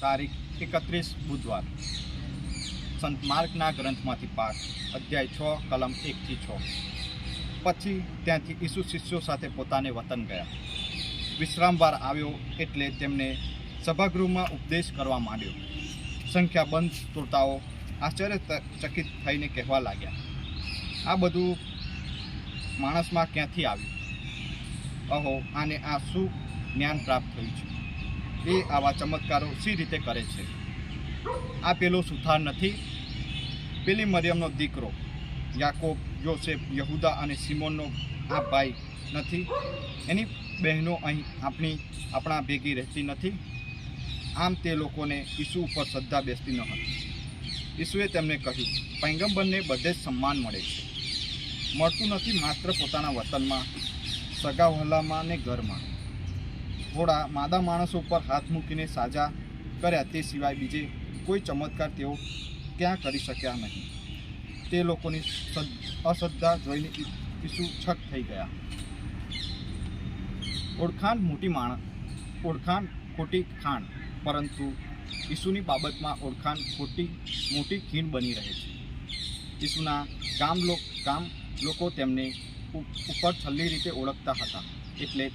તારીખ 31 બુધવાર સંત માર્કના ગ્રંથમાંથી પાઠ અધ્યાય 6 કલમ 1 થી 6। પછી ત્યાંથી ઈસુ શિષ્યો સાથે પોતાને વતન ગયા। વિશ્રામવાર આવ્યો એટલે તેમને સભાગૃહમાં ઉપદેશ કરવા માંડ્યો। સંખ્યાબંધ શ્રોતાઓ આશ્ચર્યચકિત થઈને કહેવા લાગ્યા, આ બધું માણસમાં ક્યાંથી આવ્યું? અહો, આને આ શું જ્ઞાન પ્રાપ્ત થયું છે? એ આવા ચમત્કારો સી રીતે કરે છે? આ પેલો સુથાર નથી? પેલી મરિયમનો દીકરો યાકોબ, યોસેફ, યહૂદા અને સિમોનનો આ ભાઈ નથી? એની બહેનો અહીં આપણા ભેગી રહેતી નથી? આમ તે લોકોને ઈસુ ઉપર શ્રદ્ધા બેસતી ન હતી। ઈસુએ તેમને કહ્યું, પૈગંબરને બધે જ સન્માન મળે છે, મળતું નથી માત્ર પોતાના વતનમાં, સગા વહાલામાં ને ઘરમાં। થોડા માદા માણસો પર હાથ મૂકીને સાજા કર્યા તે સિવાય બીજે કોઈ ચમત્કાર તેઓ ક્યાં કરી શક્યા નહીં। તે લોકોની અશ્રદ્ધા જોઈને ઈસુ છક થઈ ગયા। ઓળખાણ ખોટી ખાણ, પરંતુ ઈસુની બાબતમાં ઓળખાણ મોટી ખીણ બની રહે છે। ઈસુના ગામ લોકો તેમને ઉપર છલ્લી રીતે ઓળખતા હતા, એટલે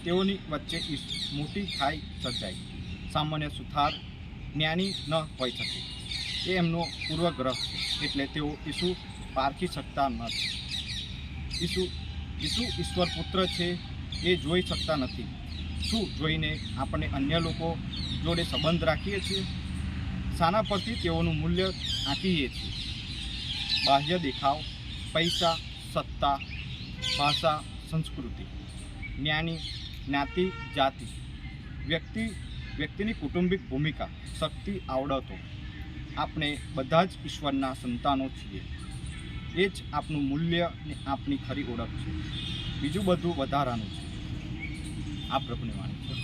તેઓની વચ્ચે મોટી ખાઈ સર્જાઈ। સામાન્ય સુથાર જ્ઞાની ન હોઈ શકે, એ એમનો પૂર્વગ્રહ છે, એટલે તેઓ ઈસુ પારખી શકતા નથી। ઈસુ ઈશ્વર પુત્ર છે એ જોઈ શકતા નથી। શું જોઈને આપણે અન્ય લોકો જોડે સંબંધ રાખીએ છીએ? શાના પરથી તેઓનું મૂલ્ય આંકીએ છીએ? બાહ્ય દેખાવ, પૈસા, સત્તા, ભાષા, સંસ્કૃતિ, જ્ઞાતિ, જાતિ, વ્યક્તિની કુટુંબિક ભૂમિકા, શક્તિ, આવડતો। આપણે બધા જ ઈશ્વરના સંતાનો છીએ। એ જ આપણું મૂલ્ય ને આપણી ખરી ઓળખ છે। બીજું બધું વધારાનું છે। આ પ્રભુની વાણી છે।